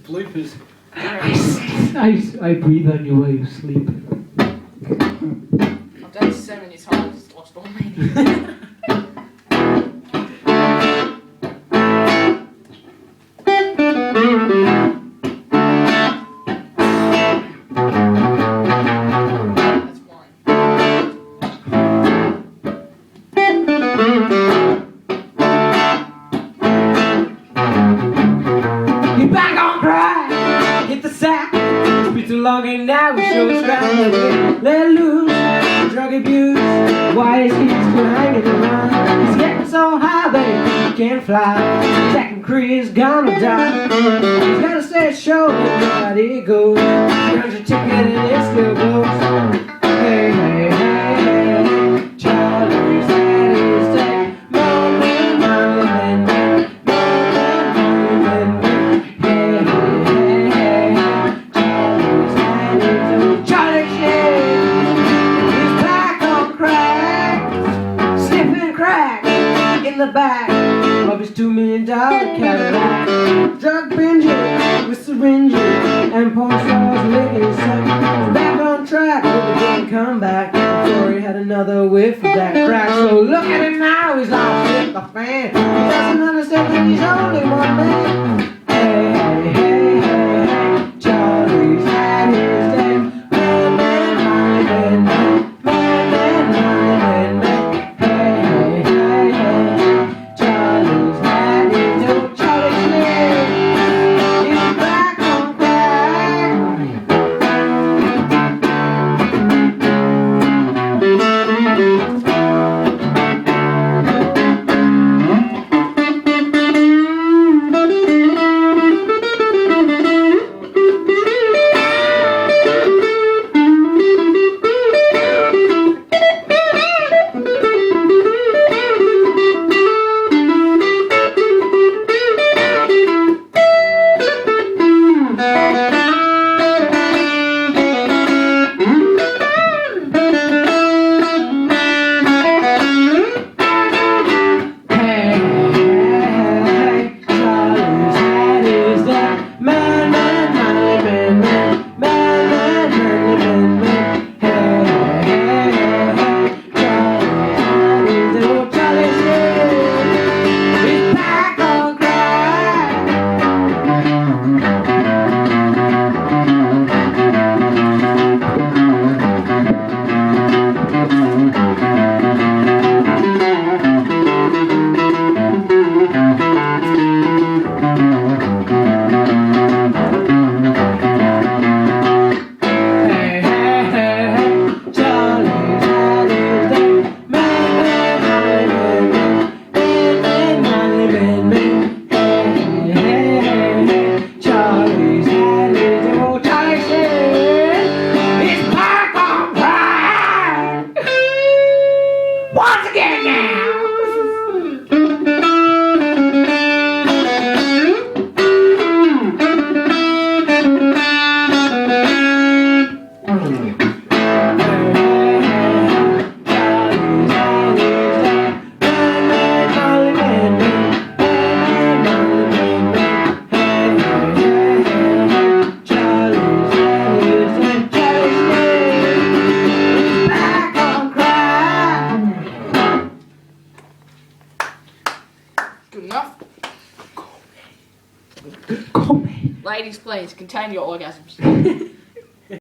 bloopers. I breathe on you while you sleep. I've done it so many times, it's lost all meaning. You're back on crack, hit the sack. It's been too long and now we show it's right. Let loose, drug abuse. Why is he still hanging around? He's getting so high that he can't fly. Jack and Cree's gonna die. He's gotta stay at show and nobody goes. Runs your ticket and it still goes. Hey, hey, hey, hey, Charlie's had his day. Morning, morning, in the back of his $2 million Cadillac, drug binging with syringes and pornstars licking his sack. Back on track with a good comeback before he had another whiff of that crack. So look at him now, he's lost with the fan. He doesn't understand that he's only one man. Hey, hey, hey, hey, hey, Charlie's had his day. Man, man, man, man, man, man, man, man, man, man. Once again now! Good enough? Go, man. Ladies, please, contain your orgasms.